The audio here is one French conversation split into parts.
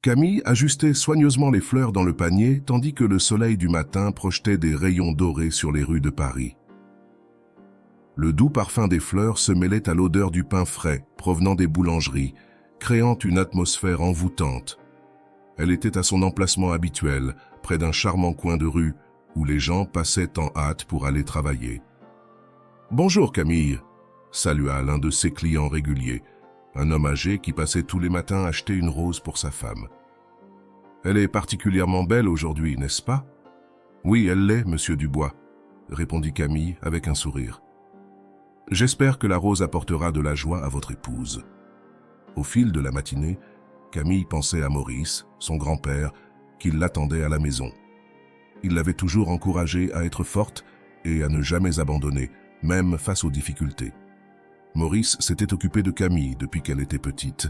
Camille ajustait soigneusement les fleurs dans le panier tandis que le soleil du matin projetait des rayons dorés sur les rues de Paris. Le doux parfum des fleurs se mêlait à l'odeur du pain frais provenant des boulangeries, créant une atmosphère envoûtante. Elle était à son emplacement habituel, près d'un charmant coin de rue où les gens passaient en hâte pour aller travailler. « Bonjour Camille », salua l'un de ses clients réguliers, un homme âgé qui passait tous les matins acheter une rose pour sa femme. « Elle est particulièrement belle aujourd'hui, n'est-ce pas ?»« Oui, elle l'est, monsieur Dubois », répondit Camille avec un sourire. « J'espère que la rose apportera de la joie à votre épouse. » Au fil de la matinée, Camille pensait à Maurice, son grand-père, qui l'attendait à la maison. Il l'avait toujours encouragée à être forte et à ne jamais abandonner, même face aux difficultés. Maurice s'était occupé de Camille depuis qu'elle était petite,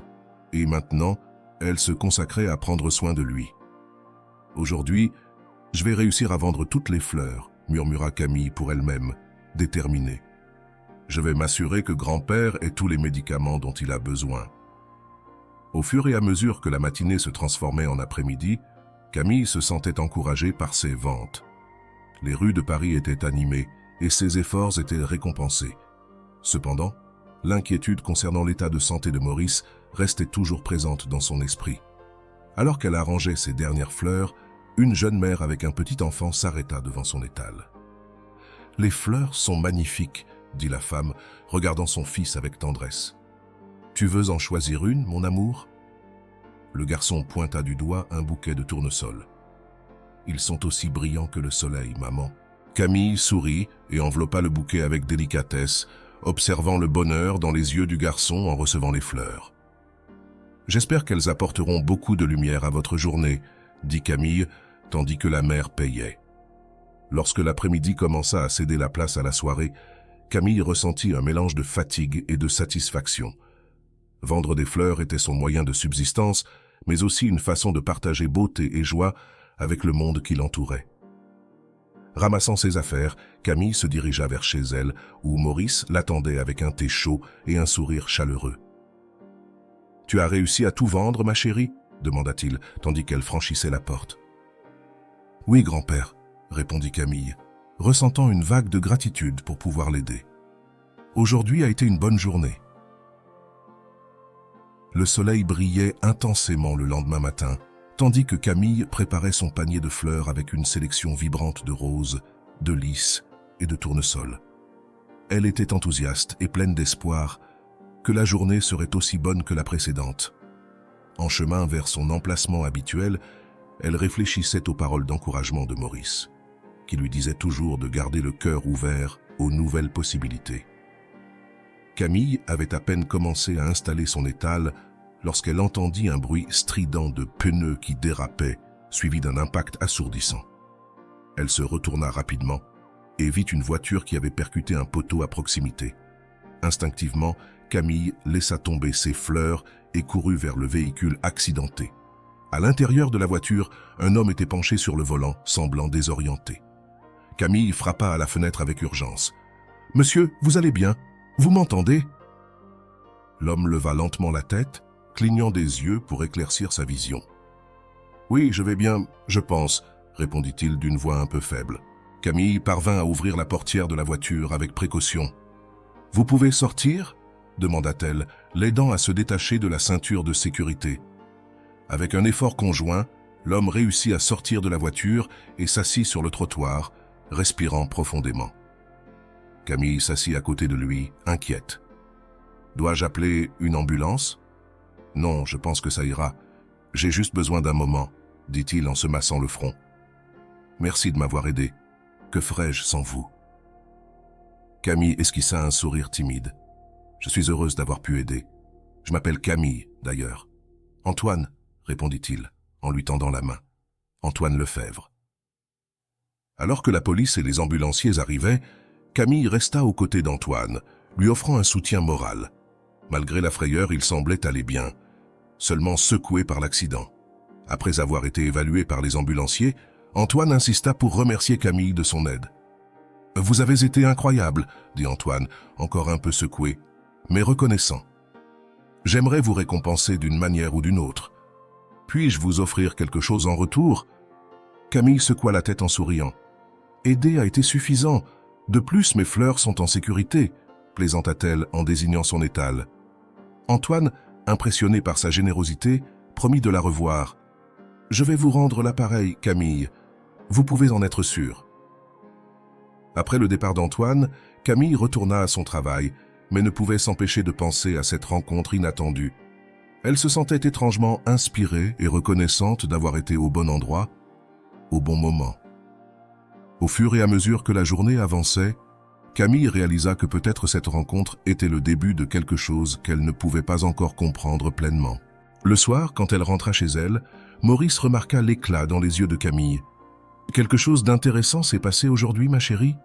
et maintenant, elle se consacrait à prendre soin de lui. « Aujourd'hui, je vais réussir à vendre toutes les fleurs, » murmura Camille pour elle-même, déterminée. « Je vais m'assurer que grand-père ait tous les médicaments dont il a besoin. » Au fur et à mesure que la matinée se transformait en après-midi, Camille se sentait encouragée par ses ventes. Les rues de Paris étaient animées et ses efforts étaient récompensés. Cependant, l'inquiétude concernant l'état de santé de Maurice restait toujours présente dans son esprit. Alors qu'elle arrangeait ses dernières fleurs, une jeune mère avec un petit enfant s'arrêta devant son étal. « Les fleurs sont magnifiques, » dit la femme, regardant son fils avec tendresse. « Tu veux en choisir une, mon amour ?» Le garçon pointa du doigt un bouquet de tournesols. « Ils sont aussi brillants que le soleil, maman. » Camille sourit et enveloppa le bouquet avec délicatesse, observant le bonheur dans les yeux du garçon en recevant les fleurs. « J'espère qu'elles apporteront beaucoup de lumière à votre journée, » dit Camille, tandis que la mère payait. Lorsque l'après-midi commença à céder la place à la soirée, Camille ressentit un mélange de fatigue et de satisfaction. Vendre des fleurs était son moyen de subsistance, mais aussi une façon de partager beauté et joie avec le monde qui l'entourait. Ramassant ses affaires, Camille se dirigea vers chez elle, où Maurice l'attendait avec un thé chaud et un sourire chaleureux. « Tu as réussi à tout vendre, ma chérie ?» demanda-t-il, tandis qu'elle franchissait la porte. « Oui, grand-père » répondit Camille, ressentant une vague de gratitude pour pouvoir l'aider. « Aujourd'hui a été une bonne journée. » Le soleil brillait intensément le lendemain matin, tandis que Camille préparait son panier de fleurs avec une sélection vibrante de roses, de lys et de tournesols. Elle était enthousiaste et pleine d'espoir que la journée serait aussi bonne que la précédente. En chemin vers son emplacement habituel, elle réfléchissait aux paroles d'encouragement de Maurice, qui lui disait toujours de garder le cœur ouvert aux nouvelles possibilités. Camille avait à peine commencé à installer son étal lorsqu'elle entendit un bruit strident de pneus qui dérapaient, suivi d'un impact assourdissant. Elle se retourna rapidement et vit une voiture qui avait percuté un poteau à proximité. Instinctivement, Camille laissa tomber ses fleurs et courut vers le véhicule accidenté. À l'intérieur de la voiture, un homme était penché sur le volant, semblant désorienté. Camille frappa à la fenêtre avec urgence. « Monsieur, vous allez bien? Vous m'entendez ?» L'homme leva lentement la tête, clignant des yeux pour éclaircir sa vision. « Oui, je vais bien, je pense », répondit-il d'une voix un peu faible. Camille parvint à ouvrir la portière de la voiture avec précaution. « Vous pouvez sortir ?» demanda-t-elle, l'aidant à se détacher de la ceinture de sécurité. Avec un effort conjoint, l'homme réussit à sortir de la voiture et s'assit sur le trottoir, respirant profondément. Camille s'assit à côté de lui, inquiète. « Dois-je appeler une ambulance ?»« Non, je pense que ça ira. J'ai juste besoin d'un moment, » dit-il en se massant le front. « Merci de m'avoir aidé. Que ferais-je sans vous ?» Camille esquissa un sourire timide. « Je suis heureuse d'avoir pu aider. Je m'appelle Camille, d'ailleurs. »« Antoine » répondit-il, en lui tendant la main. « Antoine Lefebvre. » Alors que la police et les ambulanciers arrivaient, Camille resta aux côtés d'Antoine, lui offrant un soutien moral. Malgré la frayeur, il semblait aller bien, seulement secoué par l'accident. Après avoir été évalué par les ambulanciers, Antoine insista pour remercier Camille de son aide. « Vous avez été incroyable, » dit Antoine, encore un peu secoué, mais reconnaissant. « J'aimerais vous récompenser d'une manière ou d'une autre. » Puis-je vous offrir quelque chose en retour ?» Camille secoua la tête en souriant. « Aider a été suffisant. De plus, mes fleurs sont en sécurité, » plaisanta-t-elle en désignant son étal. Antoine, impressionné par sa générosité, promit de la revoir. « Je vais vous rendre l'appareil, Camille. Vous pouvez en être sûr. » Après le départ d'Antoine, Camille retourna à son travail, mais ne pouvait s'empêcher de penser à cette rencontre inattendue. Elle se sentait étrangement inspirée et reconnaissante d'avoir été au bon endroit, au bon moment. Au fur et à mesure que la journée avançait, Camille réalisa que peut-être cette rencontre était le début de quelque chose qu'elle ne pouvait pas encore comprendre pleinement. Le soir, quand elle rentra chez elle, Maurice remarqua l'éclat dans les yeux de Camille. « Quelque chose d'intéressant s'est passé aujourd'hui, ma chérie ?»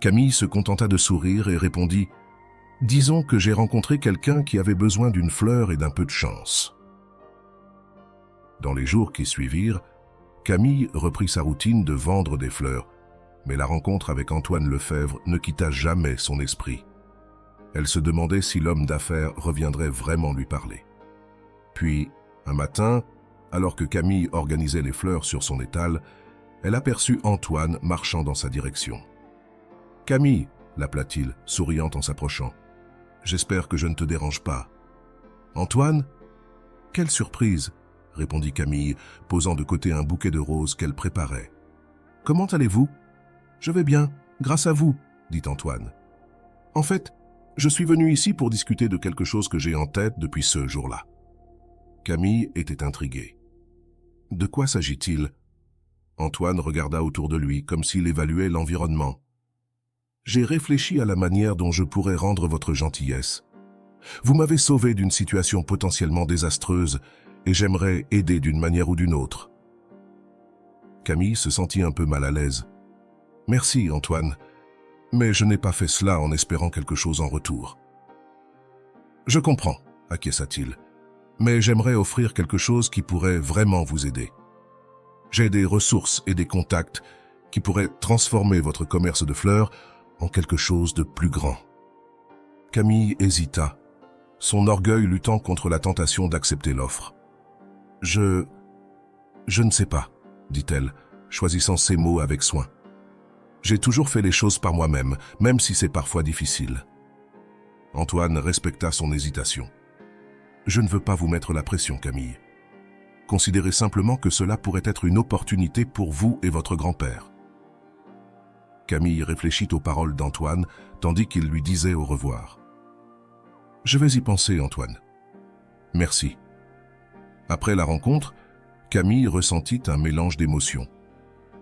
Camille se contenta de sourire et répondit « Disons que j'ai rencontré quelqu'un qui avait besoin d'une fleur et d'un peu de chance. » Dans les jours qui suivirent, Camille reprit sa routine de vendre des fleurs, mais la rencontre avec Antoine Lefebvre ne quitta jamais son esprit. Elle se demandait si l'homme d'affaires reviendrait vraiment lui parler. Puis, un matin, alors que Camille organisait les fleurs sur son étal, elle aperçut Antoine marchant dans sa direction. « Camille » l'appela-t-il, souriant en s'approchant. « J'espère que je ne te dérange pas. »« Antoine ?»« Quelle surprise !» répondit Camille, posant de côté un bouquet de roses qu'elle préparait. « Comment allez-vous ?»« Je vais bien, grâce à vous, » dit Antoine. « En fait, je suis venu ici pour discuter de quelque chose que j'ai en tête depuis ce jour-là. » Camille était intriguée. « De quoi s'agit-il » Antoine regarda autour de lui, comme s'il évaluait l'environnement. « J'ai réfléchi à la manière dont je pourrais rendre votre gentillesse. Vous m'avez sauvé d'une situation potentiellement désastreuse et j'aimerais aider d'une manière ou d'une autre. » Camille se sentit un peu mal à l'aise. « Merci, Antoine, mais je n'ai pas fait cela en espérant quelque chose en retour. »« Je comprends, » acquiesça-t-il, « mais j'aimerais offrir quelque chose qui pourrait vraiment vous aider. J'ai des ressources et des contacts qui pourraient transformer votre commerce de fleurs en quelque chose de plus grand. » Camille hésita, son orgueil luttant contre la tentation d'accepter l'offre. « Je ne sais pas, » dit-elle, choisissant ses mots avec soin. « J'ai toujours fait les choses par moi-même, même si c'est parfois difficile. » Antoine respecta son hésitation. « Je ne veux pas vous mettre la pression, Camille. Considérez simplement que cela pourrait être une opportunité pour vous et votre grand-père. » Camille réfléchit aux paroles d'Antoine, tandis qu'il lui disait au revoir. « Je vais y penser, Antoine. Merci. » Après la rencontre, Camille ressentit un mélange d'émotions.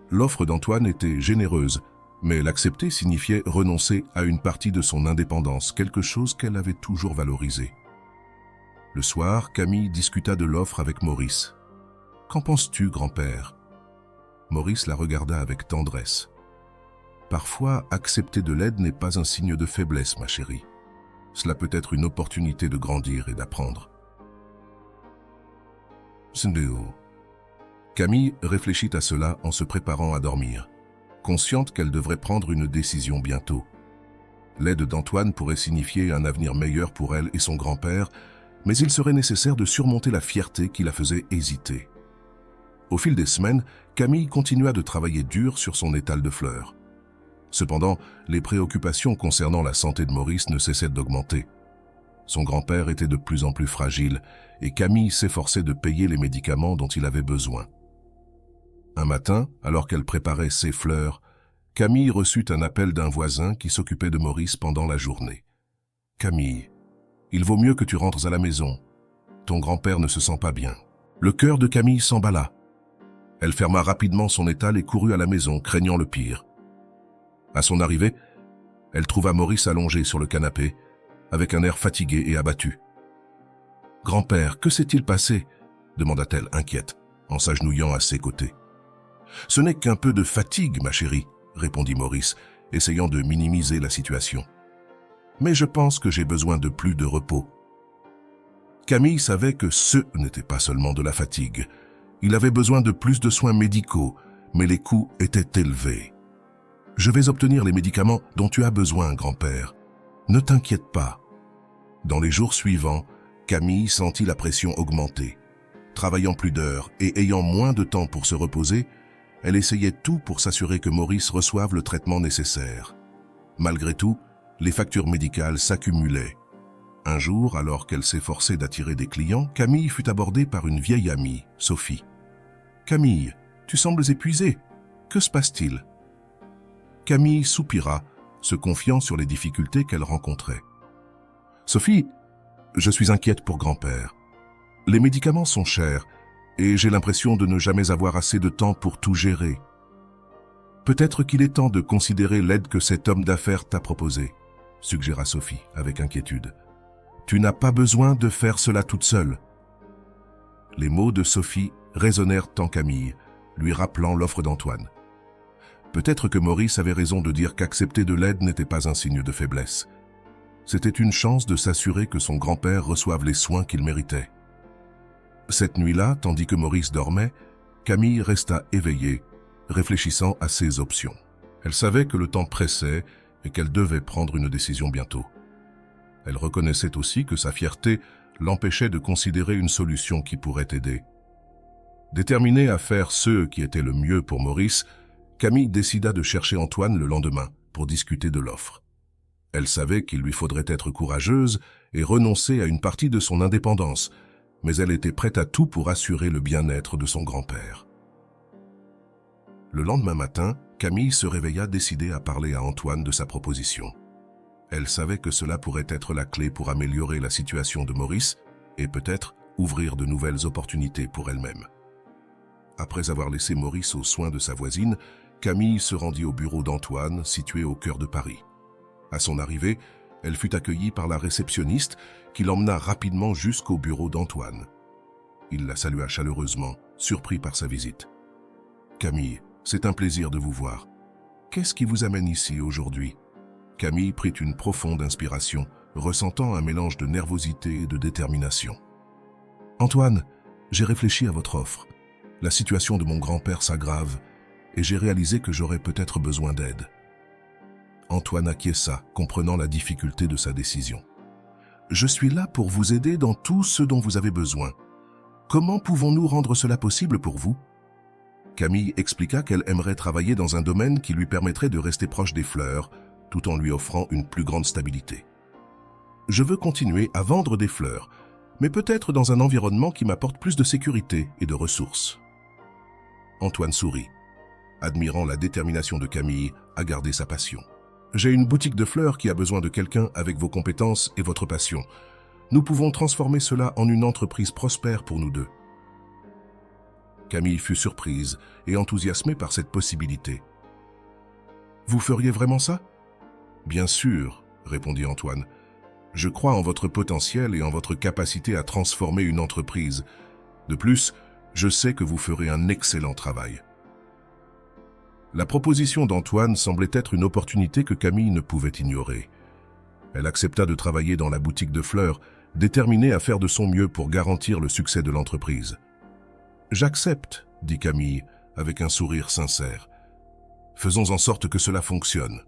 L'offre d'Antoine était généreuse, mais l'accepter signifiait renoncer à une partie de son indépendance, quelque chose qu'elle avait toujours valorisé. Le soir, Camille discuta de l'offre avec Maurice. « Qu'en penses-tu, grand-père » Maurice la regarda avec tendresse. « Parfois, accepter de l'aide n'est pas un signe de faiblesse, ma chérie. Cela peut être une opportunité de grandir et d'apprendre. » Camille réfléchit à cela en se préparant à dormir, consciente qu'elle devrait prendre une décision bientôt. L'aide d'Antoine pourrait signifier un avenir meilleur pour elle et son grand-père, mais il serait nécessaire de surmonter la fierté qui la faisait hésiter. Au fil des semaines, Camille continua de travailler dur sur son étal de fleurs. Cependant, les préoccupations concernant la santé de Maurice ne cessaient d'augmenter. Son grand-père était de plus en plus fragile et Camille s'efforçait de payer les médicaments dont il avait besoin. Un matin, alors qu'elle préparait ses fleurs, Camille reçut un appel d'un voisin qui s'occupait de Maurice pendant la journée. « Camille, il vaut mieux que tu rentres à la maison. Ton grand-père ne se sent pas bien. » Le cœur de Camille s'emballa. Elle ferma rapidement son étal et courut à la maison, craignant le pire. À son arrivée, elle trouva Maurice allongé sur le canapé, avec un air fatigué et abattu. « Grand-père, que s'est-il passé ?» demanda-t-elle inquiète, en s'agenouillant à ses côtés. « Ce n'est qu'un peu de fatigue, ma chérie, » répondit Maurice, essayant de minimiser la situation. « Mais je pense que j'ai besoin de plus de repos. » Camille savait que ce n'était pas seulement de la fatigue. Il avait besoin de plus de soins médicaux, mais les coûts étaient élevés. « Je vais obtenir les médicaments dont tu as besoin, grand-père. Ne t'inquiète pas. » Dans les jours suivants, Camille sentit la pression augmenter. Travaillant plus d'heures et ayant moins de temps pour se reposer, elle essayait tout pour s'assurer que Maurice reçoive le traitement nécessaire. Malgré tout, les factures médicales s'accumulaient. Un jour, alors qu'elle s'efforçait d'attirer des clients, Camille fut abordée par une vieille amie, Sophie. « Camille, tu sembles épuisée. Que se passe-t-il » Camille soupira, se confiant sur les difficultés qu'elle rencontrait. « Sophie, je suis inquiète pour grand-père. Les médicaments sont chers et j'ai l'impression de ne jamais avoir assez de temps pour tout gérer. Peut-être qu'il est temps de considérer l'aide que cet homme d'affaires t'a proposée, suggéra Sophie avec inquiétude. Tu n'as pas besoin de faire cela toute seule. Les mots de Sophie résonnèrent en Camille, lui rappelant l'offre d'Antoine. Peut-être que Maurice avait raison de dire qu'accepter de l'aide n'était pas un signe de faiblesse. C'était une chance de s'assurer que son grand-père reçoive les soins qu'il méritait. Cette nuit-là, tandis que Maurice dormait, Camille resta éveillée, réfléchissant à ses options. Elle savait que le temps pressait et qu'elle devait prendre une décision bientôt. Elle reconnaissait aussi que sa fierté l'empêchait de considérer une solution qui pourrait aider. Déterminée à faire ce qui était le mieux pour Maurice, Camille décida de chercher Antoine le lendemain pour discuter de l'offre. Elle savait qu'il lui faudrait être courageuse et renoncer à une partie de son indépendance, mais elle était prête à tout pour assurer le bien-être de son grand-père. Le lendemain matin, Camille se réveilla décidée à parler à Antoine de sa proposition. Elle savait que cela pourrait être la clé pour améliorer la situation de Maurice et peut-être ouvrir de nouvelles opportunités pour elle-même. Après avoir laissé Maurice aux soins de sa voisine, Camille se rendit au bureau d'Antoine, situé au cœur de Paris. À son arrivée, elle fut accueillie par la réceptionniste qui l'emmena rapidement jusqu'au bureau d'Antoine. Il la salua chaleureusement, surpris par sa visite. « Camille, c'est un plaisir de vous voir. Qu'est-ce qui vous amène ici aujourd'hui ?» Camille prit une profonde inspiration, ressentant un mélange de nervosité et de détermination. « Antoine, j'ai réfléchi à votre offre. La situation de mon grand-père s'aggrave et j'ai réalisé que j'aurais peut-être besoin d'aide. » Antoine acquiesça, comprenant la difficulté de sa décision. « Je suis là pour vous aider dans tout ce dont vous avez besoin. Comment pouvons-nous rendre cela possible pour vous ?» Camille expliqua qu'elle aimerait travailler dans un domaine qui lui permettrait de rester proche des fleurs, tout en lui offrant une plus grande stabilité. « Je veux continuer à vendre des fleurs, mais peut-être dans un environnement qui m'apporte plus de sécurité et de ressources. » Antoine sourit, admirant la détermination de Camille à garder sa passion. « J'ai une boutique de fleurs qui a besoin de quelqu'un avec vos compétences et votre passion. Nous pouvons transformer cela en une entreprise prospère pour nous deux. » Camille fut surprise et enthousiasmée par cette possibilité. « Vous feriez vraiment ça ?»« Bien sûr, » répondit Antoine. « Je crois en votre potentiel et en votre capacité à transformer une entreprise. De plus, je sais que vous ferez un excellent travail. » La proposition d'Antoine semblait être une opportunité que Camille ne pouvait ignorer. Elle accepta de travailler dans la boutique de fleurs, déterminée à faire de son mieux pour garantir le succès de l'entreprise. « J'accepte, » dit Camille, avec un sourire sincère. « Faisons en sorte que cela fonctionne. »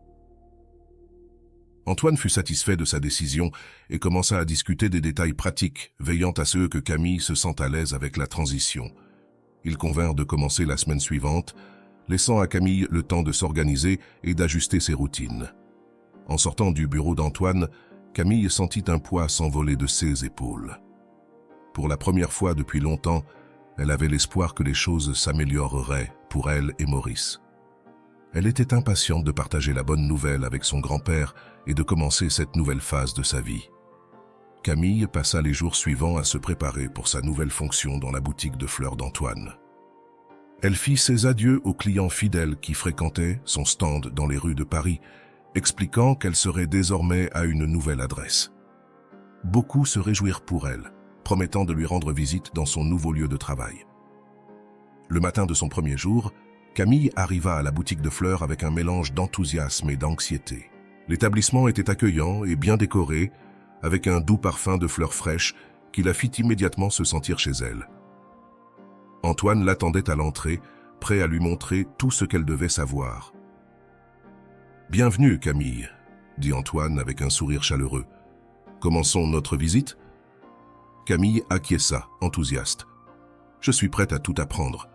Antoine fut satisfait de sa décision et commença à discuter des détails pratiques, veillant à ce que Camille se sente à l'aise avec la transition. Ils convinrent de commencer la semaine suivante, laissant à Camille le temps de s'organiser et d'ajuster ses routines. En sortant du bureau d'Antoine, Camille sentit un poids s'envoler de ses épaules. Pour la première fois depuis longtemps, elle avait l'espoir que les choses s'amélioreraient pour elle et Maurice. Elle était impatiente de partager la bonne nouvelle avec son grand-père et de commencer cette nouvelle phase de sa vie. Camille passa les jours suivants à se préparer pour sa nouvelle fonction dans la boutique de fleurs d'Antoine. Elle fit ses adieux aux clients fidèles qui fréquentaient son stand dans les rues de Paris, expliquant qu'elle serait désormais à une nouvelle adresse. Beaucoup se réjouirent pour elle, promettant de lui rendre visite dans son nouveau lieu de travail. Le matin de son premier jour, Camille arriva à la boutique de fleurs avec un mélange d'enthousiasme et d'anxiété. L'établissement était accueillant et bien décoré, avec un doux parfum de fleurs fraîches qui la fit immédiatement se sentir chez elle. Antoine l'attendait à l'entrée, prêt à lui montrer tout ce qu'elle devait savoir. « Bienvenue, Camille, » dit Antoine avec un sourire chaleureux. « Commençons notre visite ?» Camille acquiesça, enthousiaste. Je suis prête à tout apprendre. »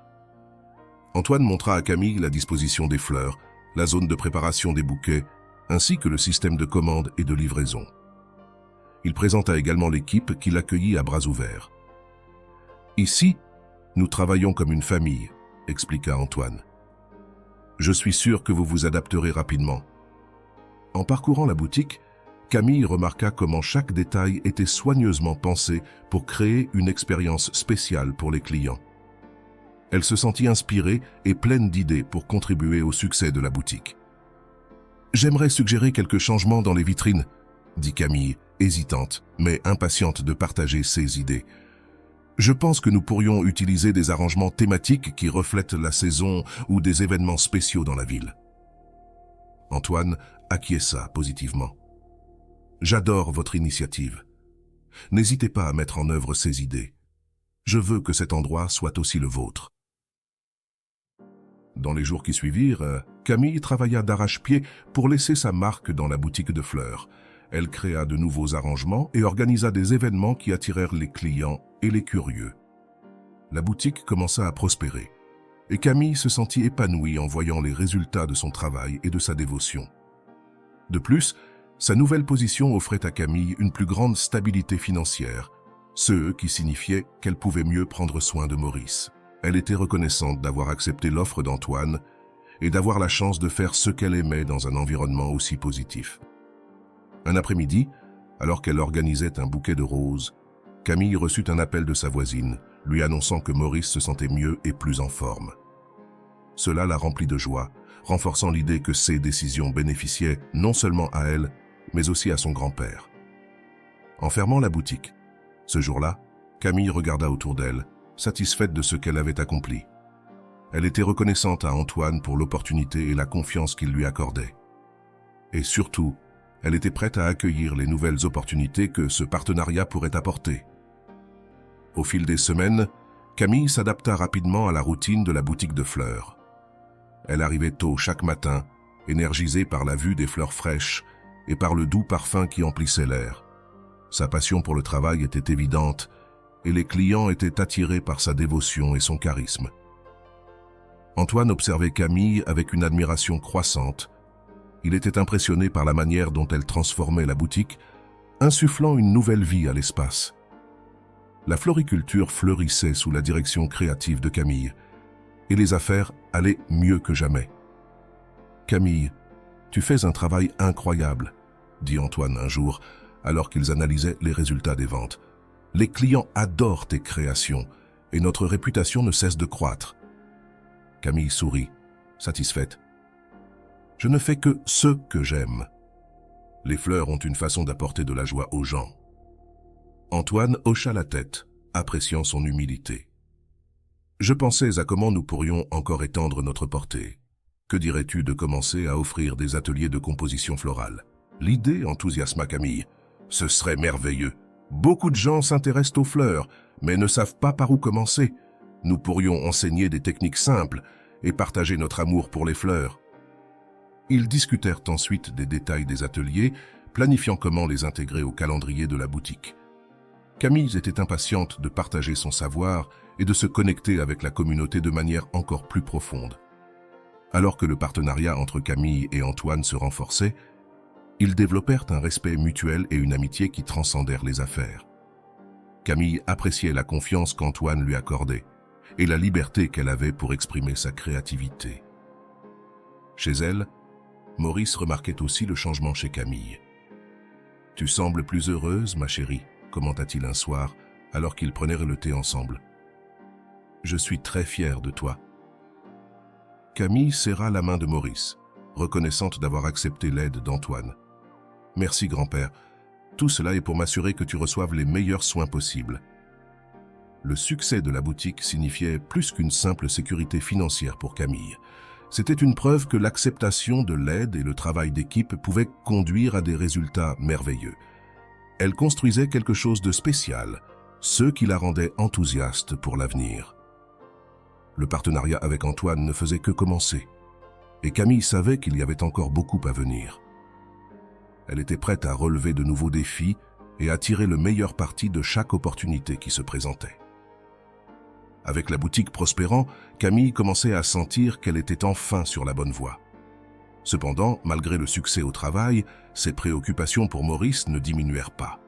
Antoine montra à Camille la disposition des fleurs, la zone de préparation des bouquets, ainsi que le système de commande et de livraison. Il présenta également l'équipe qui l'accueillit à bras ouverts. « Ici, nous travaillons comme une famille », expliqua Antoine. « Je suis sûr que vous vous adapterez rapidement. » En parcourant la boutique, Camille remarqua comment chaque détail était soigneusement pensé pour créer une expérience spéciale pour les clients. Elle se sentit inspirée et pleine d'idées pour contribuer au succès de la boutique. « J'aimerais suggérer quelques changements dans les vitrines, » dit Camille, hésitante, mais impatiente de partager ses idées. « Je pense que nous pourrions utiliser des arrangements thématiques qui reflètent la saison ou des événements spéciaux dans la ville. » Antoine acquiesça positivement. « J'adore votre initiative. N'hésitez pas à mettre en œuvre ces idées. Je veux que cet endroit soit aussi le vôtre. » Dans les jours qui suivirent, Camille travailla d'arrache-pied pour laisser sa marque dans la boutique de fleurs. Elle créa de nouveaux arrangements et organisa des événements qui attirèrent les clients et les curieux. La boutique commença à prospérer, et Camille se sentit épanouie en voyant les résultats de son travail et de sa dévotion. De plus, sa nouvelle position offrait à Camille une plus grande stabilité financière, ce qui signifiait qu'elle pouvait mieux prendre soin de Maurice. Elle était reconnaissante d'avoir accepté l'offre d'Antoine et d'avoir la chance de faire ce qu'elle aimait dans un environnement aussi positif. Un après-midi, alors qu'elle organisait un bouquet de roses, Camille reçut un appel de sa voisine, lui annonçant que Maurice se sentait mieux et plus en forme. Cela la remplit de joie, renforçant l'idée que ses décisions bénéficiaient non seulement à elle, mais aussi à son grand-père. En fermant la boutique, ce jour-là, Camille regarda autour d'elle, satisfaite de ce qu'elle avait accompli. Elle était reconnaissante à Antoine pour l'opportunité et la confiance qu'il lui accordait. Et surtout, elle était prête à accueillir les nouvelles opportunités que ce partenariat pourrait apporter. Au fil des semaines, Camille s'adapta rapidement à la routine de la boutique de fleurs. Elle arrivait tôt chaque matin, énergisée par la vue des fleurs fraîches et par le doux parfum qui emplissait l'air. Sa passion pour le travail était évidente et les clients étaient attirés par sa dévotion et son charisme. Antoine observait Camille avec une admiration croissante. Il était impressionné par la manière dont elle transformait la boutique, insufflant une nouvelle vie à l'espace. La floriculture fleurissait sous la direction créative de Camille, et les affaires allaient mieux que jamais. « Camille, tu fais un travail incroyable », dit Antoine un jour, alors qu'ils analysaient les résultats des ventes. « Les clients adorent tes créations, et notre réputation ne cesse de croître. » Camille sourit, satisfaite. « Je ne fais que ce que j'aime. Les fleurs ont une façon d'apporter de la joie aux gens. » Antoine hocha la tête, appréciant son humilité. « Je pensais à comment nous pourrions encore étendre notre portée. Que dirais-tu de commencer à offrir des ateliers de composition florale ?» L'idée enthousiasma Camille. « Ce serait merveilleux. Beaucoup de gens s'intéressent aux fleurs, mais ne savent pas par où commencer. Nous pourrions enseigner des techniques simples et partager notre amour pour les fleurs. » Ils discutèrent ensuite des détails des ateliers, planifiant comment les intégrer au calendrier de la boutique. Camille était impatiente de partager son savoir et de se connecter avec la communauté de manière encore plus profonde. Alors que le partenariat entre Camille et Antoine se renforçait, ils développèrent un respect mutuel et une amitié qui transcendèrent les affaires. Camille appréciait la confiance qu'Antoine lui accordait et la liberté qu'elle avait pour exprimer sa créativité. Chez elle, Maurice remarquait aussi le changement chez Camille. « Tu sembles plus heureuse, ma chérie », commenta-t-il un soir, alors qu'ils prenaient le thé ensemble. « Je suis très fier de toi. » Camille serra la main de Maurice, reconnaissante d'avoir accepté l'aide d'Antoine. « Merci, grand-père. Tout cela est pour m'assurer que tu reçoives les meilleurs soins possibles. » Le succès de la boutique signifiait plus qu'une simple sécurité financière pour Camille. C'était une preuve que l'acceptation de l'aide et le travail d'équipe pouvaient conduire à des résultats merveilleux. Elle construisait quelque chose de spécial, ce qui la rendait enthousiaste pour l'avenir. Le partenariat avec Antoine ne faisait que commencer, et Camille savait qu'il y avait encore beaucoup à venir. Elle était prête à relever de nouveaux défis et à tirer le meilleur parti de chaque opportunité qui se présentait. Avec la boutique prospérant, Camille commençait à sentir qu'elle était enfin sur la bonne voie. Cependant, malgré le succès au travail, ses préoccupations pour Maurice ne diminuèrent pas.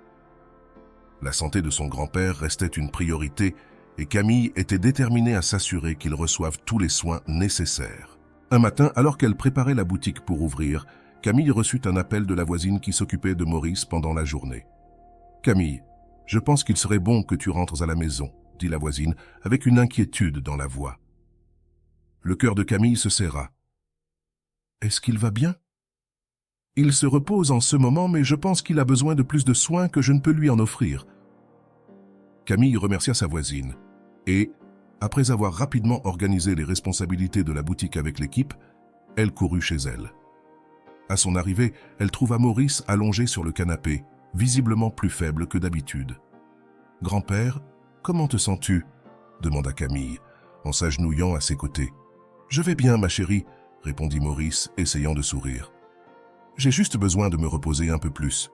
La santé de son grand-père restait une priorité et Camille était déterminée à s'assurer qu'il reçoive tous les soins nécessaires. Un matin, alors qu'elle préparait la boutique pour ouvrir, Camille reçut un appel de la voisine qui s'occupait de Maurice pendant la journée. « Camille, je pense qu'il serait bon que tu rentres à la maison », dit la voisine, avec une inquiétude dans la voix. Le cœur de Camille se serra. « Est-ce qu'il va bien ? » « Il se repose en ce moment, mais je pense qu'il a besoin de plus de soins que je ne peux lui en offrir. » Camille remercia sa voisine et, après avoir rapidement organisé les responsabilités de la boutique avec l'équipe, elle courut chez elle. À son arrivée, elle trouva Maurice allongé sur le canapé, visiblement plus faible que d'habitude. « Grand-père, comment te sens-tu » demanda Camille, en s'agenouillant à ses côtés. « Je vais bien, ma chérie » répondit Maurice, essayant de sourire. « J'ai juste besoin de me reposer un peu plus. »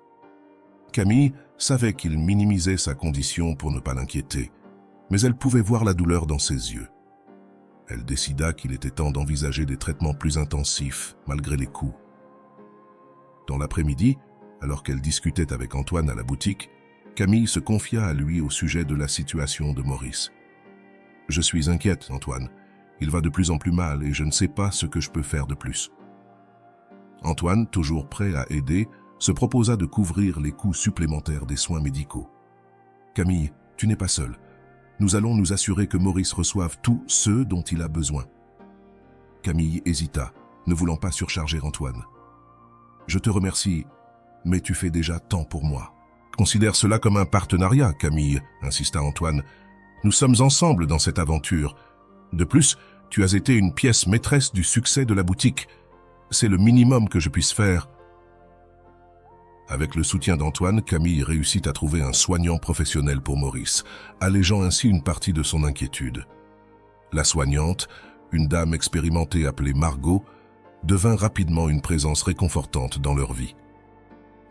Camille savait qu'il minimisait sa condition pour ne pas l'inquiéter, mais elle pouvait voir la douleur dans ses yeux. Elle décida qu'il était temps d'envisager des traitements plus intensifs, malgré les coups. Dans l'après-midi, alors qu'elle discutait avec Antoine à la boutique, Camille se confia à lui au sujet de la situation de Maurice. « Je suis inquiète, Antoine. Il va de plus en plus mal et je ne sais pas ce que je peux faire de plus. » Antoine, toujours prêt à aider, se proposa de couvrir les coûts supplémentaires des soins médicaux. « Camille, tu n'es pas seule. Nous allons nous assurer que Maurice reçoive tous ceux dont il a besoin. » Camille hésita, ne voulant pas surcharger Antoine. « Je te remercie, mais tu fais déjà tant pour moi. »« Considère cela comme un partenariat, Camille, » insista Antoine. « Nous sommes ensemble dans cette aventure. De plus, tu as été une pièce maîtresse du succès de la boutique. C'est le minimum que je puisse faire. » Avec le soutien d'Antoine, Camille réussit à trouver un soignant professionnel pour Maurice, allégeant ainsi une partie de son inquiétude. La soignante, une dame expérimentée appelée Margot, devint rapidement une présence réconfortante dans leur vie.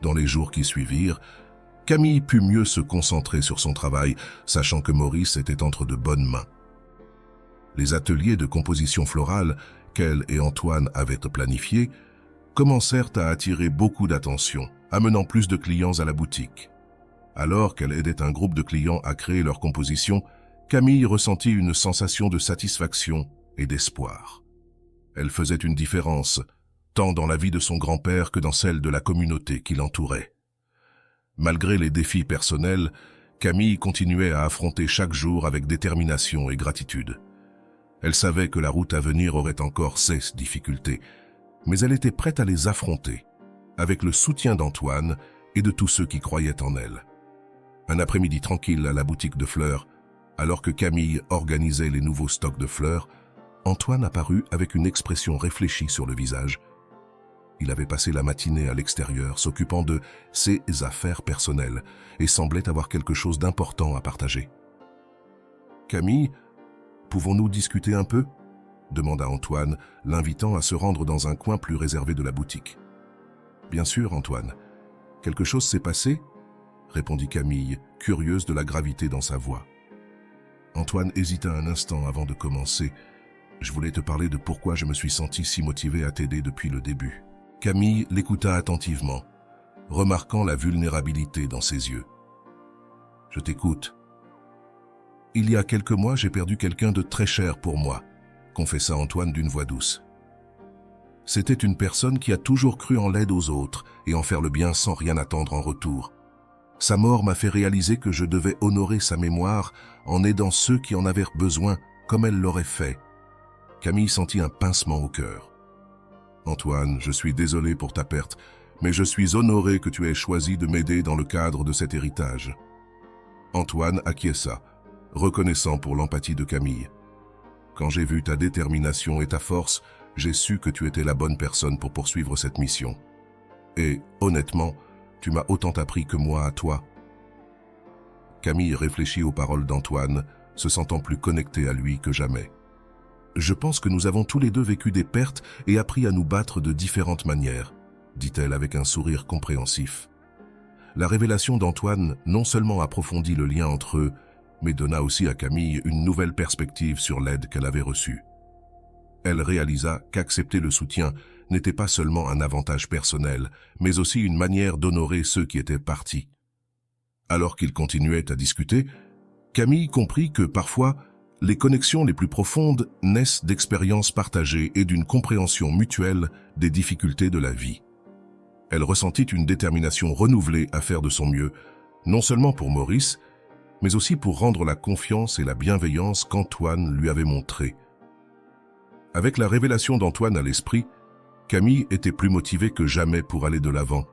Dans les jours qui suivirent, Camille put mieux se concentrer sur son travail, sachant que Maurice était entre de bonnes mains. Les ateliers de composition florale qu'elle et Antoine avaient planifiés commencèrent à attirer beaucoup d'attention, amenant plus de clients à la boutique. Alors qu'elle aidait un groupe de clients à créer leur composition, Camille ressentit une sensation de satisfaction et d'espoir. Elle faisait une différence, tant dans la vie de son grand-père que dans celle de la communauté qui l'entourait. Malgré les défis personnels, Camille continuait à affronter chaque jour avec détermination et gratitude. Elle savait que la route à venir aurait encore ses difficultés, mais elle était prête à les affronter, avec le soutien d'Antoine et de tous ceux qui croyaient en elle. Un après-midi tranquille à la boutique de fleurs, alors que Camille organisait les nouveaux stocks de fleurs, Antoine apparut avec une expression réfléchie sur le visage. Il avait passé la matinée à l'extérieur, s'occupant de ses affaires personnelles, et semblait avoir quelque chose d'important à partager. « Camille, pouvons-nous discuter un peu ?» demanda Antoine, l'invitant à se rendre dans un coin plus réservé de la boutique. « Bien sûr, Antoine. Quelque chose s'est passé ?» répondit Camille, curieuse de la gravité dans sa voix. Antoine hésita un instant avant de commencer. « Je voulais te parler de pourquoi je me suis senti si motivé à t'aider depuis le début. » Camille l'écouta attentivement, remarquant la vulnérabilité dans ses yeux. « Je t'écoute. »« Il y a quelques mois, j'ai perdu quelqu'un de très cher pour moi, » confessa Antoine d'une voix douce. « C'était une personne qui a toujours cru en l'aide aux autres et en faire le bien sans rien attendre en retour. Sa mort m'a fait réaliser que je devais honorer sa mémoire en aidant ceux qui en avaient besoin comme elle l'aurait fait. » Camille sentit un pincement au cœur. « Antoine, je suis désolé pour ta perte, mais je suis honoré que tu aies choisi de m'aider dans le cadre de cet héritage. » Antoine acquiesça, reconnaissant pour l'empathie de Camille. « Quand j'ai vu ta détermination et ta force, j'ai su que tu étais la bonne personne pour poursuivre cette mission. Et, honnêtement, tu m'as autant appris que moi à toi. » Camille réfléchit aux paroles d'Antoine, se sentant plus connectée à lui que jamais. « Je pense que nous avons tous les deux vécu des pertes et appris à nous battre de différentes manières, » dit-elle avec un sourire compréhensif. La révélation d'Antoine non seulement approfondit le lien entre eux, mais donna aussi à Camille une nouvelle perspective sur l'aide qu'elle avait reçue. Elle réalisa qu'accepter le soutien n'était pas seulement un avantage personnel, mais aussi une manière d'honorer ceux qui étaient partis. Alors qu'ils continuaient à discuter, Camille comprit que parfois, les connexions les plus profondes naissent d'expériences partagées et d'une compréhension mutuelle des difficultés de la vie. Elle ressentit une détermination renouvelée à faire de son mieux, non seulement pour Maurice, mais aussi pour rendre la confiance et la bienveillance qu'Antoine lui avait montrées. Avec la révélation d'Antoine à l'esprit, Camille était plus motivée que jamais pour aller de l'avant.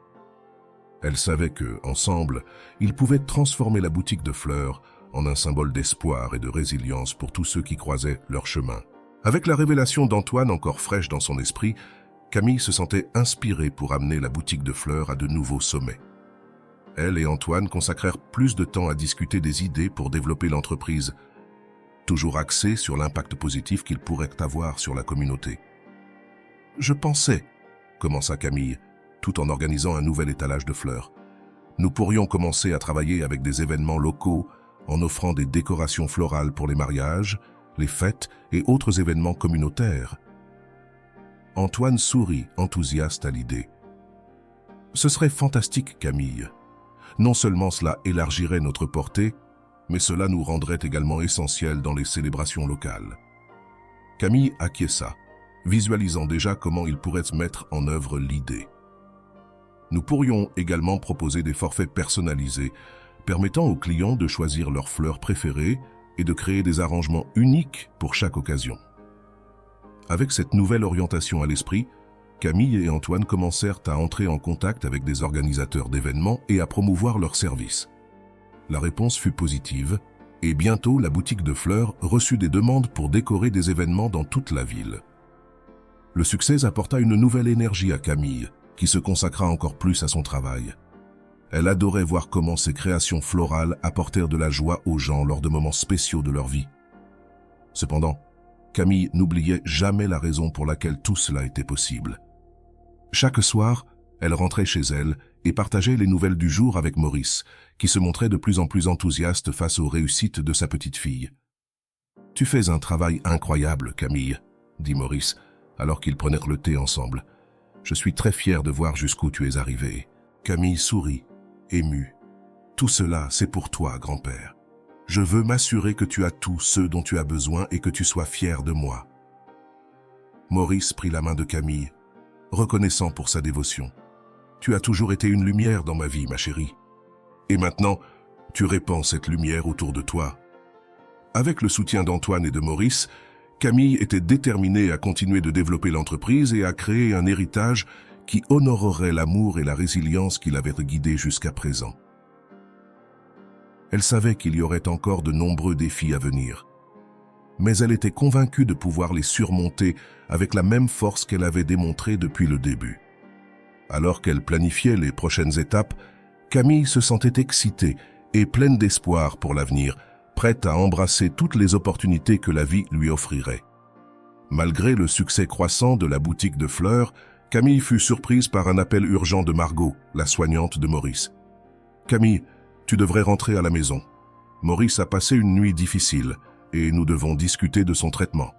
Elle savait que, ensemble, ils pouvaient transformer la boutique de fleurs en un symbole d'espoir et de résilience pour tous ceux qui croisaient leur chemin. Avec la révélation d'Antoine encore fraîche dans son esprit, Camille se sentait inspirée pour amener la boutique de fleurs à de nouveaux sommets. Elle et Antoine consacrèrent plus de temps à discuter des idées pour développer l'entreprise, toujours axée sur l'impact positif qu'il pourrait avoir sur la communauté. « Je pensais », commença Camille, tout en organisant un nouvel étalage de fleurs. « Nous pourrions commencer à travailler avec des événements locaux en offrant des décorations florales pour les mariages, les fêtes et autres événements communautaires. » Antoine sourit, enthousiaste à l'idée. « Ce serait fantastique, Camille. Non seulement cela élargirait notre portée, mais cela nous rendrait également essentiels dans les célébrations locales. » Camille acquiesça, visualisant déjà comment il pourrait mettre en œuvre l'idée. « Nous pourrions également proposer des forfaits personnalisés, permettant aux clients de choisir leurs fleurs préférées et de créer des arrangements uniques pour chaque occasion. » Avec cette nouvelle orientation à l'esprit, Camille et Antoine commencèrent à entrer en contact avec des organisateurs d'événements et à promouvoir leurs services. La réponse fut positive, et bientôt la boutique de fleurs reçut des demandes pour décorer des événements dans toute la ville. Le succès apporta une nouvelle énergie à Camille, qui se consacra encore plus à son travail. Elle adorait voir comment ses créations florales apportèrent de la joie aux gens lors de moments spéciaux de leur vie. Cependant, Camille n'oubliait jamais la raison pour laquelle tout cela était possible. Chaque soir, elle rentrait chez elle et partageait les nouvelles du jour avec Maurice, qui se montrait de plus en plus enthousiaste face aux réussites de sa petite fille. « Tu fais un travail incroyable, Camille, » dit Maurice, alors qu'ils prenaient le thé ensemble. « Je suis très fier de voir jusqu'où tu es arrivé. » Camille sourit, émue. « Tout cela, c'est pour toi, grand-père. Je veux m'assurer que tu as tout ce dont tu as besoin et que tu sois fier de moi. » Maurice prit la main de Camille, reconnaissant pour sa dévotion. « Tu as toujours été une lumière dans ma vie, ma chérie. Et maintenant, tu répands cette lumière autour de toi. » Avec le soutien d'Antoine et de Maurice, Camille était déterminée à continuer de développer l'entreprise et à créer un héritage qui honorerait l'amour et la résilience qui l'avaient guidée jusqu'à présent. Elle savait qu'il y aurait encore de nombreux défis à venir, mais elle était convaincue de pouvoir les surmonter avec la même force qu'elle avait démontrée depuis le début. Alors qu'elle planifiait les prochaines étapes, Camille se sentait excitée et pleine d'espoir pour l'avenir, prête à embrasser toutes les opportunités que la vie lui offrirait. Malgré le succès croissant de la boutique de fleurs, Camille fut surprise par un appel urgent de Margot, la soignante de Maurice. « Camille, tu devrais rentrer à la maison. Maurice a passé une nuit difficile et nous devons discuter de son traitement. »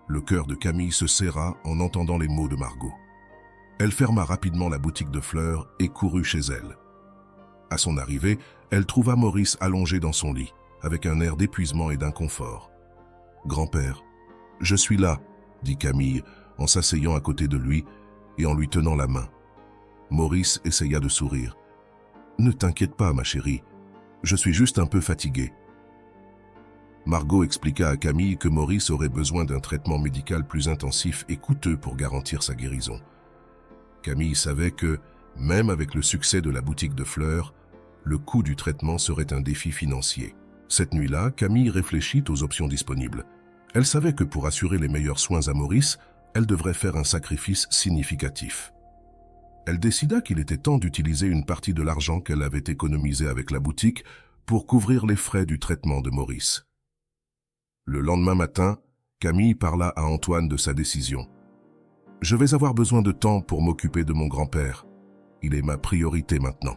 Le cœur de Camille se serra en entendant les mots de Margot. Elle ferma rapidement la boutique de fleurs et courut chez elle. À son arrivée, elle trouva Maurice allongé dans son lit, avec un air d'épuisement et d'inconfort. « Grand-père, je suis là, » dit Camille en s'asseyant à côté de lui et en lui tenant la main. Maurice essaya de sourire. « Ne t'inquiète pas, ma chérie, je suis juste un peu fatigué. » Margot expliqua à Camille que Maurice aurait besoin d'un traitement médical plus intensif et coûteux pour garantir sa guérison. Camille savait que, même avec le succès de la boutique de fleurs, le coût du traitement serait un défi financier. Cette nuit-là, Camille réfléchit aux options disponibles. Elle savait que pour assurer les meilleurs soins à Maurice, elle devrait faire un sacrifice significatif. Elle décida qu'il était temps d'utiliser une partie de l'argent qu'elle avait économisé avec la boutique pour couvrir les frais du traitement de Maurice. Le lendemain matin, Camille parla à Antoine de sa décision. « Je vais avoir besoin de temps pour m'occuper de mon grand-père. Il est ma priorité maintenant. »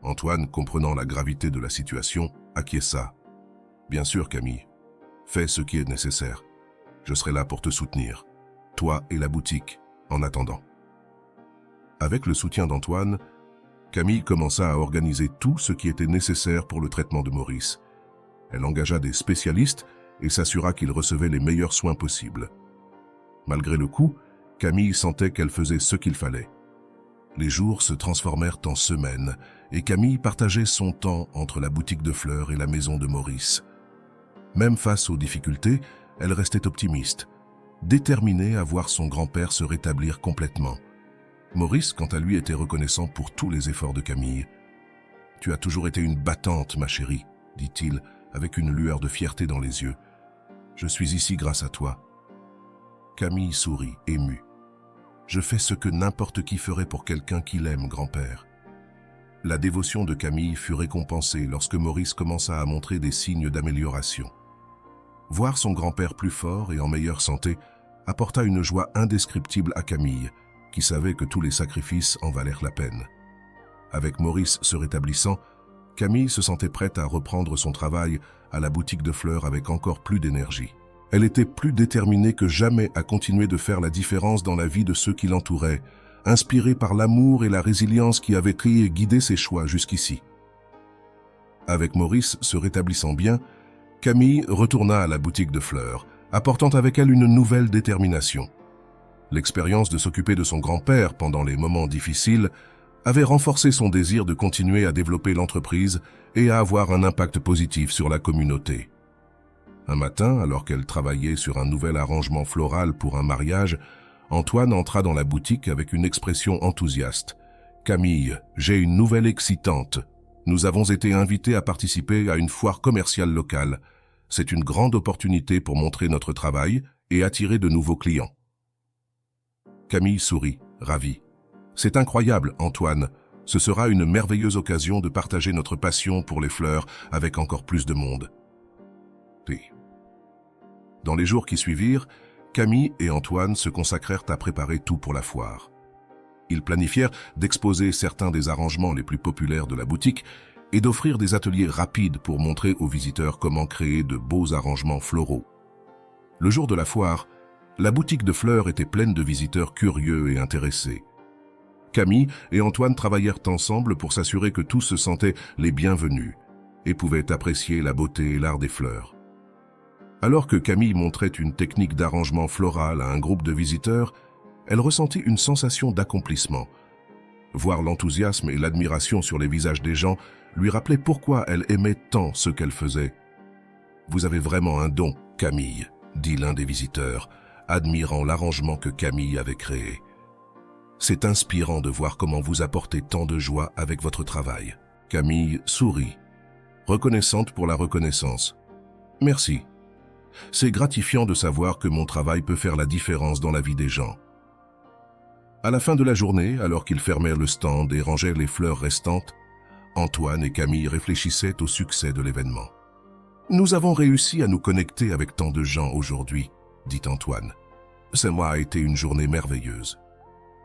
Antoine, comprenant la gravité de la situation, acquiesça. « Bien sûr, Camille. Fais ce qui est nécessaire. Je serai là pour te soutenir, toi et la boutique, en attendant. » Avec le soutien d'Antoine, Camille commença à organiser tout ce qui était nécessaire pour le traitement de Maurice. Elle engagea des spécialistes et s'assura qu'il recevait les meilleurs soins possibles. Malgré le coup, Camille sentait qu'elle faisait ce qu'il fallait. Les jours se transformèrent en semaines et Camille partageait son temps entre la boutique de fleurs et la maison de Maurice. Même face aux difficultés, elle restait optimiste, déterminée à voir son grand-père se rétablir complètement. Maurice, quant à lui, était reconnaissant pour tous les efforts de Camille. « Tu as toujours été une battante, ma chérie, » dit-il, avec une lueur de fierté dans les yeux. « Je suis ici grâce à toi. » Camille sourit, émue. « Je fais ce que n'importe qui ferait pour quelqu'un qui l'aime, grand-père. » La dévotion de Camille fut récompensée lorsque Maurice commença à montrer des signes d'amélioration. Voir son grand-père plus fort et en meilleure santé apporta une joie indescriptible à Camille, qui savait que tous les sacrifices en valèrent la peine. Avec Maurice se rétablissant, Camille se sentait prête à reprendre son travail à la boutique de fleurs avec encore plus d'énergie. Elle était plus déterminée que jamais à continuer de faire la différence dans la vie de ceux qui l'entouraient, inspirée par l'amour et la résilience qui avaient guidé ses choix jusqu'ici. Avec Maurice se rétablissant bien, Camille retourna à la boutique de fleurs, apportant avec elle une nouvelle détermination. L'expérience de s'occuper de son grand-père pendant les moments difficiles avait renforcé son désir de continuer à développer l'entreprise et à avoir un impact positif sur la communauté. Un matin, alors qu'elle travaillait sur un nouvel arrangement floral pour un mariage, Antoine entra dans la boutique avec une expression enthousiaste. « Camille, j'ai une nouvelle excitante. Nous avons été invités à participer à une foire commerciale locale. C'est une grande opportunité pour montrer notre travail et attirer de nouveaux clients. » Camille sourit, ravie. « C'est incroyable, Antoine. Ce sera une merveilleuse occasion de partager notre passion pour les fleurs avec encore plus de monde. » Dans les jours qui suivirent, Camille et Antoine se consacrèrent à préparer tout pour la foire. Ils planifièrent d'exposer certains des arrangements les plus populaires de la boutique et d'offrir des ateliers rapides pour montrer aux visiteurs comment créer de beaux arrangements floraux. Le jour de la foire, la boutique de fleurs était pleine de visiteurs curieux et intéressés. Camille et Antoine travaillèrent ensemble pour s'assurer que tous se sentaient les bienvenus et pouvaient apprécier la beauté et l'art des fleurs. Alors que Camille montrait une technique d'arrangement floral à un groupe de visiteurs, elle ressentit une sensation d'accomplissement. Voir l'enthousiasme et l'admiration sur les visages des gens lui rappelait pourquoi elle aimait tant ce qu'elle faisait. « Vous avez vraiment un don, Camille », dit l'un des visiteurs, admirant l'arrangement que Camille avait créé. « C'est inspirant de voir comment vous apportez tant de joie avec votre travail. » Camille sourit, reconnaissante pour la reconnaissance. « Merci. C'est gratifiant de savoir que mon travail peut faire la différence dans la vie des gens. » À la fin de la journée, alors qu'ils fermèrent le stand et rangèrent les fleurs restantes, Antoine et Camille réfléchissaient au succès de l'événement. « Nous avons réussi à nous connecter avec tant de gens aujourd'hui, » dit Antoine. « Ça m'a été une journée merveilleuse. »«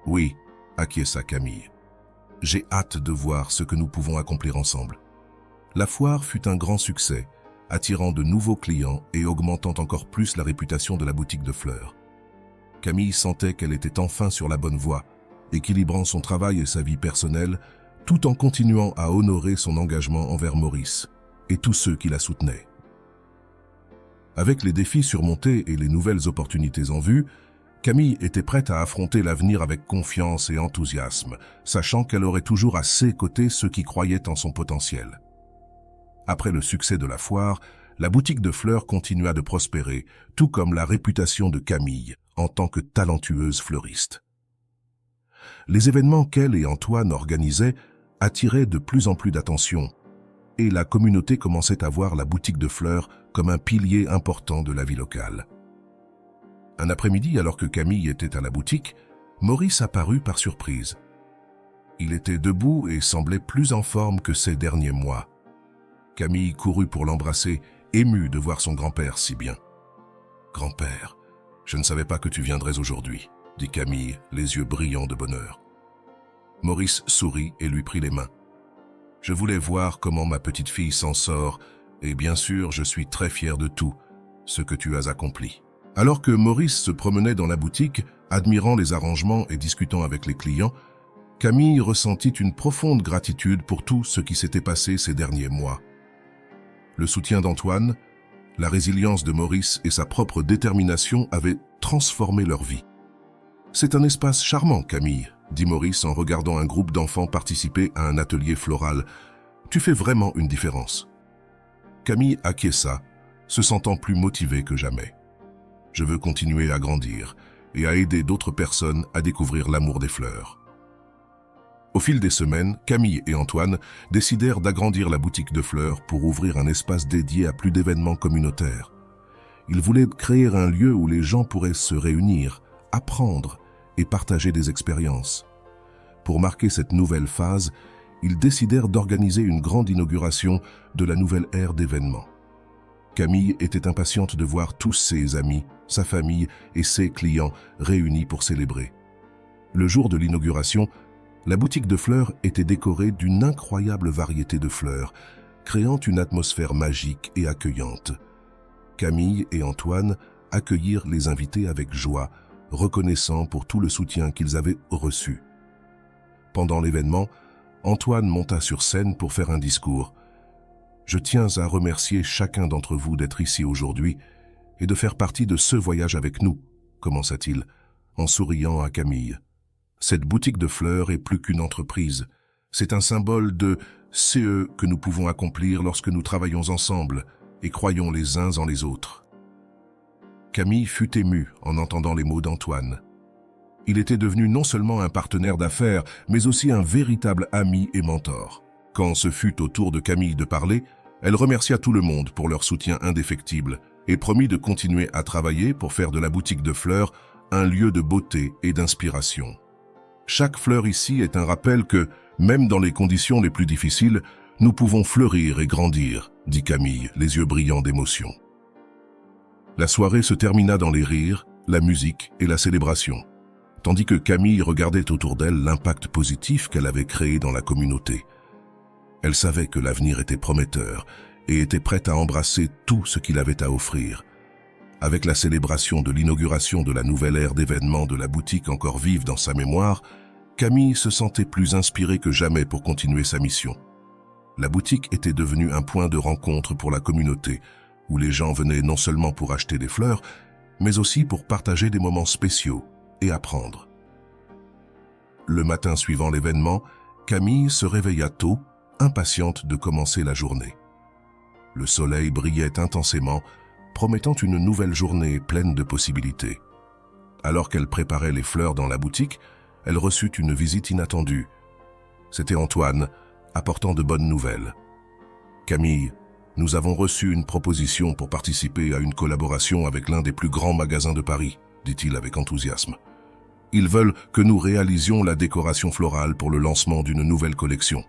Oui, » acquiesça Camille. « J'ai hâte de voir ce que nous pouvons accomplir ensemble. » La foire fut un grand succès, attirant de nouveaux clients et augmentant encore plus la réputation de la boutique de fleurs. Camille sentait qu'elle était enfin sur la bonne voie, équilibrant son travail et sa vie personnelle, tout en continuant à honorer son engagement envers Maurice et tous ceux qui la soutenaient. Avec les défis surmontés et les nouvelles opportunités en vue, Camille était prête à affronter l'avenir avec confiance et enthousiasme, sachant qu'elle aurait toujours à ses côtés ceux qui croyaient en son potentiel. Après le succès de la foire, la boutique de fleurs continua de prospérer, tout comme la réputation de Camille en tant que talentueuse fleuriste. Les événements qu'elle et Antoine organisaient attiraient de plus en plus d'attention, et la communauté commençait à voir la boutique de fleurs comme un pilier important de la vie locale. Un après-midi, alors que Camille était à la boutique, Maurice apparut par surprise. Il était debout et semblait plus en forme que ces derniers mois. Camille courut pour l'embrasser, émue de voir son grand-père si bien. « Grand-père, je ne savais pas que tu viendrais aujourd'hui, » dit Camille, les yeux brillants de bonheur. Maurice sourit et lui prit les mains. « Je voulais voir comment ma petite fille s'en sort, Et bien sûr, je suis très fier de tout ce que tu as accompli. » Alors que Maurice se promenait dans la boutique, admirant les arrangements et discutant avec les clients, Camille ressentit une profonde gratitude pour tout ce qui s'était passé ces derniers mois. Le soutien d'Antoine, la résilience de Maurice et sa propre détermination avaient transformé leur vie. « C'est un espace charmant, Camille, » dit Maurice en regardant un groupe d'enfants participer à un atelier floral. « Tu fais vraiment une différence. » Camille acquiesça, se sentant plus motivée que jamais. « Je veux continuer à grandir et à aider d'autres personnes à découvrir l'amour des fleurs. » Au fil des semaines, Camille et Antoine décidèrent d'agrandir la boutique de fleurs pour ouvrir un espace dédié à plus d'événements communautaires. Ils voulaient créer un lieu où les gens pourraient se réunir, apprendre et partager des expériences. Pour marquer cette nouvelle phase, ils décidèrent d'organiser une grande inauguration de la nouvelle ère d'événements. Camille était impatiente de voir tous ses amis, sa famille et ses clients réunis pour célébrer. Le jour de l'inauguration, la boutique de fleurs était décorée d'une incroyable variété de fleurs, créant une atmosphère magique et accueillante. Camille et Antoine accueillirent les invités avec joie, reconnaissant pour tout le soutien qu'ils avaient reçu. Pendant l'événement, Antoine monta sur scène pour faire un discours. « Je tiens à remercier chacun d'entre vous d'être ici aujourd'hui et de faire partie de ce voyage avec nous, » commença-t-il, en souriant à Camille. Cette boutique de fleurs est plus qu'une entreprise. C'est un symbole de ce que nous pouvons accomplir lorsque nous travaillons ensemble et croyons les uns en les autres. Camille fut émue en entendant les mots d'Antoine. Il était devenu non seulement un partenaire d'affaires, mais aussi un véritable ami et mentor. Quand ce fut au tour de Camille de parler, elle remercia tout le monde pour leur soutien indéfectible et promit de continuer à travailler pour faire de la boutique de fleurs un lieu de beauté et d'inspiration. Chaque fleur ici est un rappel que, même dans les conditions les plus difficiles, nous pouvons fleurir et grandir, dit Camille, les yeux brillants d'émotion. La soirée se termina dans les rires, la musique et la célébration, tandis que Camille regardait autour d'elle l'impact positif qu'elle avait créé dans la communauté. Elle savait que l'avenir était prometteur et était prête à embrasser tout ce qu'il avait à offrir. Avec la célébration de l'inauguration de la nouvelle ère d'événements de la boutique encore vive dans sa mémoire, Camille se sentait plus inspirée que jamais pour continuer sa mission. La boutique était devenue un point de rencontre pour la communauté, où les gens venaient non seulement pour acheter des fleurs, mais aussi pour partager des moments spéciaux et apprendre. Le matin suivant l'événement, Camille se réveilla tôt, impatiente de commencer la journée. Le soleil brillait intensément, promettant une nouvelle journée pleine de possibilités. Alors qu'elle préparait les fleurs dans la boutique, elle reçut une visite inattendue. C'était Antoine, apportant de bonnes nouvelles. « Camille, nous avons reçu une proposition pour participer à une collaboration avec l'un des plus grands magasins de Paris, » dit-il avec enthousiasme. « Ils veulent que nous réalisions la décoration florale pour le lancement d'une nouvelle collection. »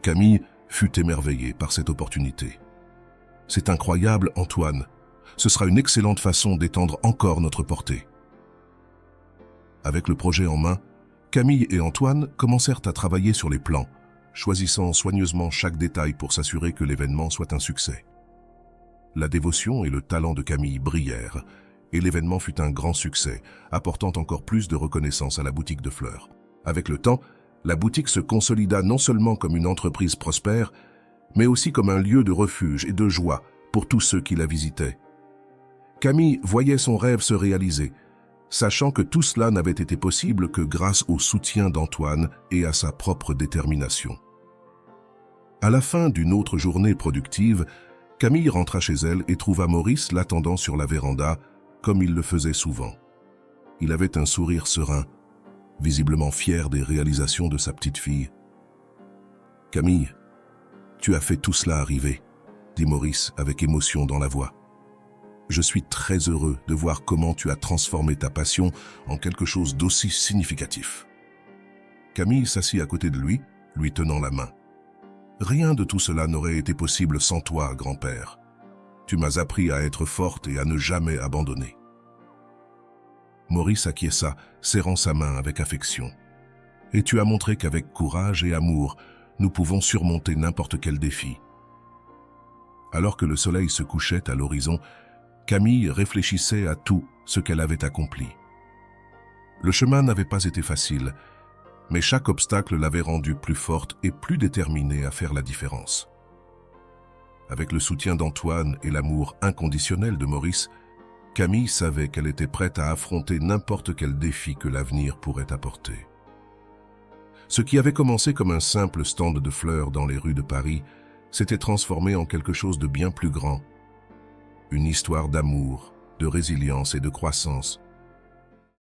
Camille fut émerveillée par cette opportunité. « C'est incroyable, Antoine. Ce sera une excellente façon d'étendre encore notre portée. » Avec le projet en main, Camille et Antoine commencèrent à travailler sur les plans, choisissant soigneusement chaque détail pour s'assurer que l'événement soit un succès. La dévotion et le talent de Camille brillèrent, et l'événement fut un grand succès, apportant encore plus de reconnaissance à la boutique de fleurs. Avec le temps, la boutique se consolida non seulement comme une entreprise prospère, mais aussi comme un lieu de refuge et de joie pour tous ceux qui la visitaient. Camille voyait son rêve se réaliser, sachant que tout cela n'avait été possible que grâce au soutien d'Antoine et à sa propre détermination. À la fin d'une autre journée productive, Camille rentra chez elle et trouva Maurice l'attendant sur la véranda, comme il le faisait souvent. Il avait un sourire serein, visiblement fier des réalisations de sa petite fille. « Camille, tu as fait tout cela arriver, » dit Maurice avec émotion dans la voix. « Je suis très heureux de voir comment tu as transformé ta passion en quelque chose d'aussi significatif. » Camille s'assit à côté de lui, lui tenant la main. « Rien de tout cela n'aurait été possible sans toi, grand-père. Tu m'as appris à être forte et à ne jamais abandonner. » Maurice acquiesça, serrant sa main avec affection. « Et tu as montré qu'avec courage et amour, nous pouvons surmonter n'importe quel défi. » Alors que le soleil se couchait à l'horizon, Camille réfléchissait à tout ce qu'elle avait accompli. Le chemin n'avait pas été facile, mais chaque obstacle l'avait rendue plus forte et plus déterminée à faire la différence. Avec le soutien d'Antoine et l'amour inconditionnel de Maurice, Camille savait qu'elle était prête à affronter n'importe quel défi que l'avenir pourrait apporter. Ce qui avait commencé comme un simple stand de fleurs dans les rues de Paris s'était transformé en quelque chose de bien plus grand. Une histoire d'amour, de résilience et de croissance